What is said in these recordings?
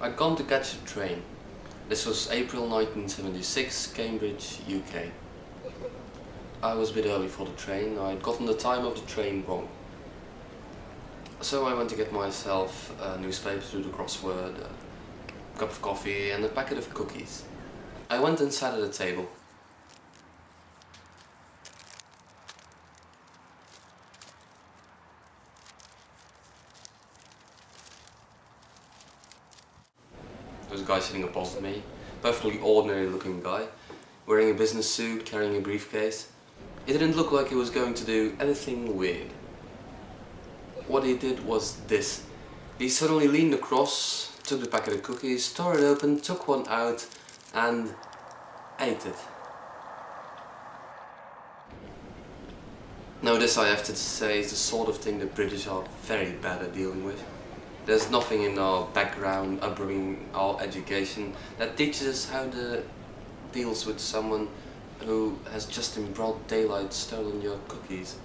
I'd gone to catch a train. This was April 1976, Cambridge, UK. I was a bit early for the train. I'd gotten the time of the train wrong. So I went to get myself a newspaper to do the crossword, a cup of coffee and a packet of cookies. I went and sat at a table. There was a guy sitting opposite me, perfectly ordinary looking guy, wearing a business suit, carrying a briefcase. It didn't look like he was going to do anything weird. What he did was this. He suddenly leaned across, took the packet of cookies, tore it open, took one out and ate it. Now this, I have to say, is the sort of thing the British are very bad at dealing with. There's nothing in our background, upbringing, our education that teaches us how to deal with someone who has just in broad daylight stolen your cookies.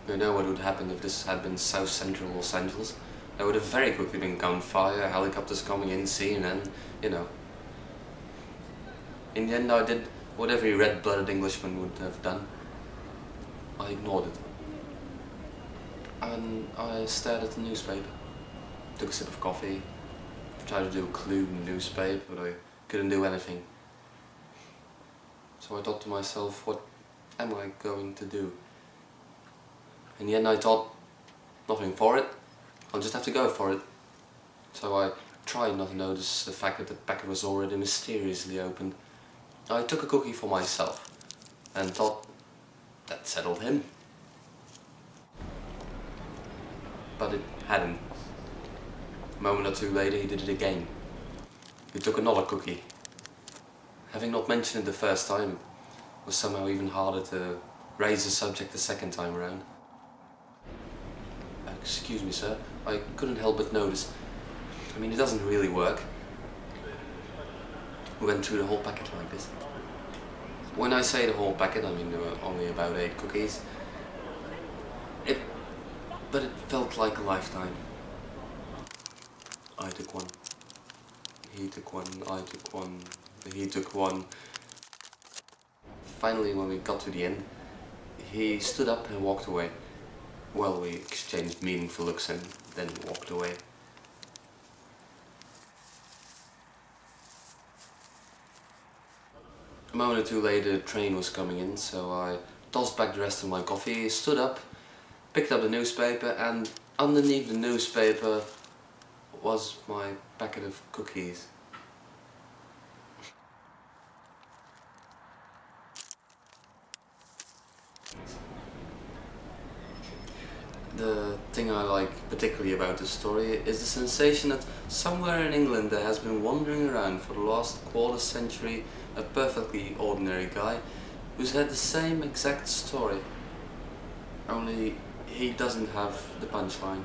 You know what would happen if this had been South Central Los Angeles? There would have very quickly been gunfire, helicopters coming in, CNN, you know. In the end I did what every red-blooded Englishman would have done. I ignored it. And I stared at the newspaper, took a sip of coffee, tried to do a clue in the newspaper, but I couldn't do anything. So I thought to myself, what am I going to do? In the end I thought, nothing for it, I'll just have to go for it. So I tried not to notice the fact that the packet was already mysteriously opened. I took a cookie for myself and thought that settled him. But it hadn't. A moment or two later he did it again. He took another cookie. Having not mentioned it the first time, it was somehow even harder to raise the subject the second time around. Excuse me, sir, I couldn't help but notice. I mean, it doesn't really work. We went through the whole packet like this. When I say the whole packet, I mean there were only about 8 cookies. But it felt like a lifetime. I took one. He took one. I took one. He took one. Finally, when we got to the end, he stood up and walked away. Well, we exchanged meaningful looks and then walked away. A moment or two later, the train was coming in, so I tossed back the rest of my coffee, stood up, picked up the newspaper, and underneath the newspaper was my packet of cookies. The thing I like particularly about this story is the sensation that somewhere in England there has been wandering around for the last quarter century a perfectly ordinary guy who's had the same exact story, only he doesn't have the punchline.